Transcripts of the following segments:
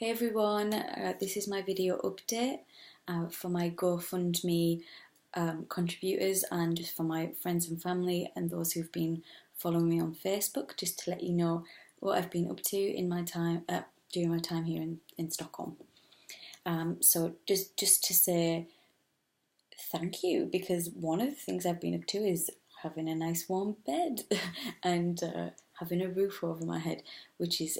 Hey everyone, this is my video update for my GoFundMe contributors and just for my friends and family and those who've been following me on Facebook, just to let you know what I've been up to in my time during my time here in Stockholm. So just to say thank you, because one of the things I've been up to is having a nice warm bed and having a roof over my head, which is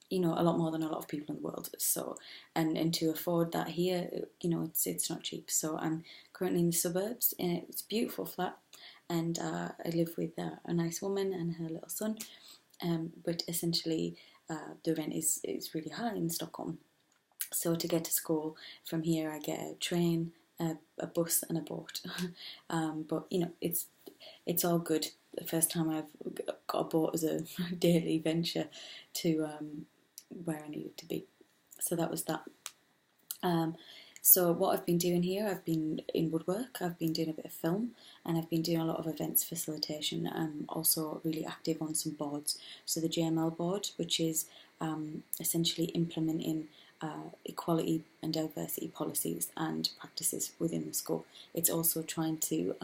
a lot more than a lot of people in the world. So, and to afford that here, it's not cheap. So I'm currently in the suburbs. It's a beautiful flat, and I live with a nice woman and her little son. But essentially, the rent is really high in Stockholm. So to get to school from here, I get a train, a bus, and a boat. But it's all good. The first time I've got a boat as a daily venture to where I needed to be. So that was that. So what I've been doing here, I've been in woodwork, I've been doing a bit of film, and I've been doing a lot of events facilitation. I'm also really active on some boards. So the JML board, which is essentially implementing equality and diversity policies and practices within the school. It's also trying to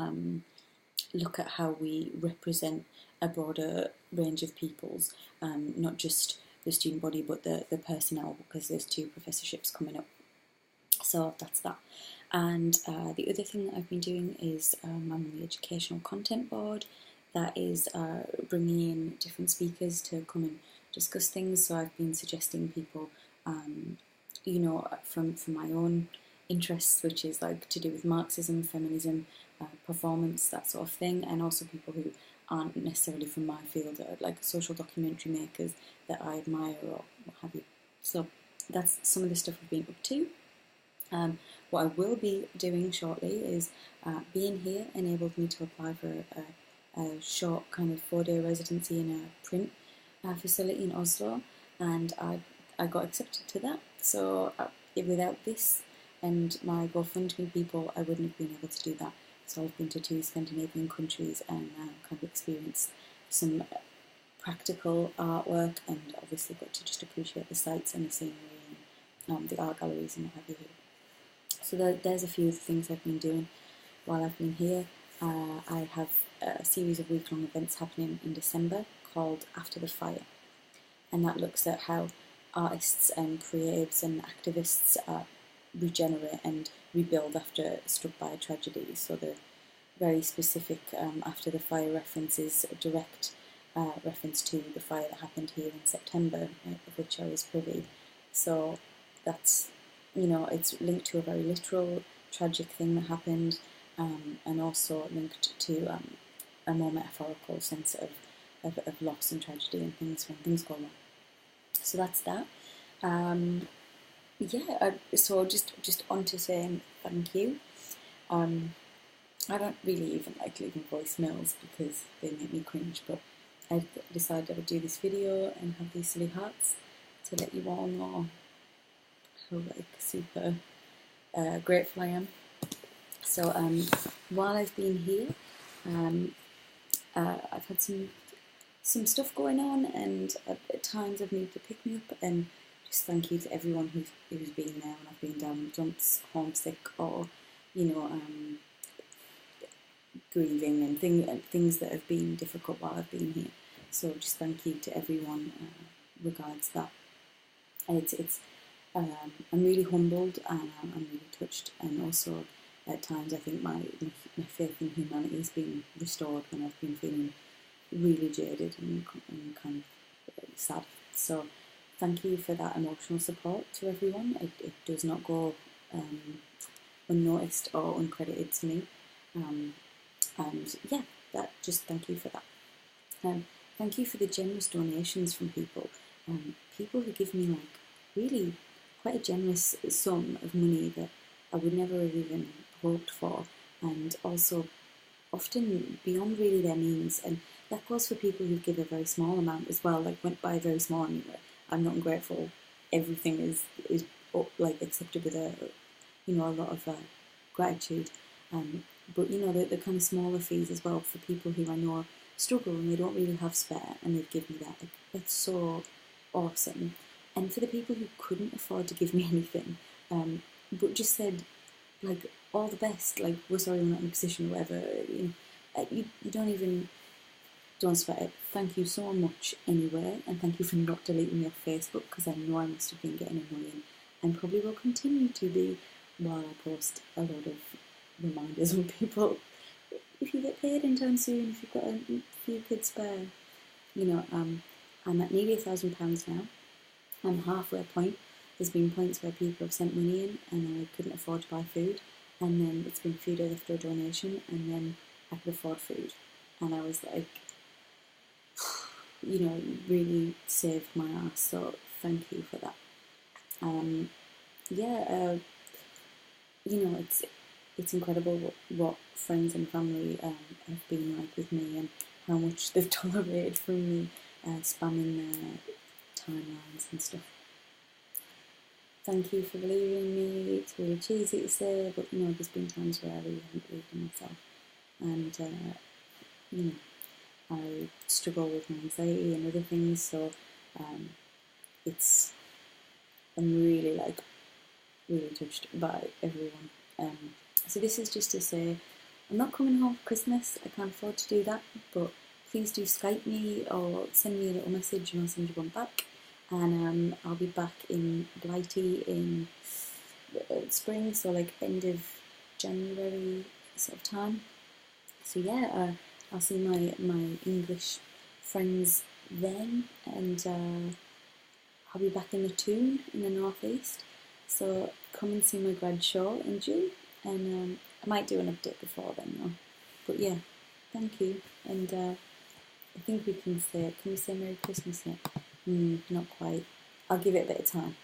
look at how we represent a broader range of peoples, not just the student body but the personnel, because there's 2 professorships coming up. So that's that. And the other thing that I've been doing is I'm on the educational content board that is bringing in different speakers to come and discuss things. So I've been suggesting people from my own interests, which is like to do with Marxism, feminism, performance, that sort of thing, and also people who aren't necessarily from my field, like social documentary makers that I admire or what have you. So that's some of the stuff I've been up to. What I will be doing shortly is being here enabled me to apply for a short kind of 4-day residency in a print facility in Oslo, and I got accepted to that. So without this and my GoFundMe people, I wouldn't have been able to do that. So I've been to 2 Scandinavian countries and kind of experienced some practical artwork, and obviously got to just appreciate the sights and the scenery and the art galleries and what have you. So there's a few things I've been doing while I've been here. I have a series of week-long events happening in December called After the Fire, and that looks at how artists and creatives and activists regenerate and rebuild after struck by a tragedy. So the very specific After the Fire reference is a direct reference to the fire that happened here in September, of which I was privy. So that's, it's linked to a very literal, tragic thing that happened, and also linked to a more metaphorical sense of loss and tragedy and things when things go wrong. So that's that. So just on to saying thank you. I don't really even like leaving voicemails because they make me cringe, but I decided I would do this video and have these silly hearts to let you all know how super grateful I am. So while I've been here, I've had some stuff going on, and at times I've needed to pick me up, and just thank you to everyone who's been there when I've been down in dumps, homesick, or grieving and things that have been difficult while I've been here. So just thank you to everyone regards that. And I'm really humbled, and I'm really touched, and also at times I think my faith in humanity has been restored when I've been feeling really jaded and kind of sad. So thank you for that emotional support to everyone. It does not go unnoticed or uncredited to me. And yeah, just thank you for that. Thank you for the generous donations from people. People who give me like really quite a generous sum of money that I would never have even hoped for, and also often beyond really their means. And that goes for people who give a very small amount as well, like went by very small, and I'm not ungrateful. Everything is like accepted with a lot of gratitude. But the kind of smaller fees as well for people who I know struggle and they don't really have spare, and they've given me that. Like, that's so awesome. And for the people who couldn't afford to give me anything, but just said, like, all the best, like, we're sorry we're not in a position, or whatever, you don't sweat it. Thank you so much anyway, and thank you for not deleting me off Facebook, because I know I must have been getting annoying, and probably will continue to be while I post a lot of reminders on people. If you get paid anytime soon, if you've got a few kids spare, I'm at nearly £1,000 now. I'm halfway point. There's been points where people have sent money in and I couldn't afford to buy food, and then it's been food after a donation, and then I could afford food, and I was like, really saved my ass. So thank you for that. It's incredible what friends and family have been like with me, and how much they've tolerated from me spamming their timelines and stuff. Thank you for believing in me. It's really cheesy to say, but there's been times where I really haven't believed in myself, and I struggle with my anxiety and other things, so I'm really touched by everyone. So this is just to say, I'm not coming home for Christmas. I can't afford to do that, but please do Skype me or send me a little message and I'll send you one back. And I'll be back in Blightie in spring, so like end of January sort of time. So yeah, I'll see my English friends then, and I'll be back in the Toon in the northeast. So come and see my grad show in June, and I might do an update before then though. But yeah, thank you, and I think we can we say Merry Christmas yet? Not quite. I'll give it a bit of time.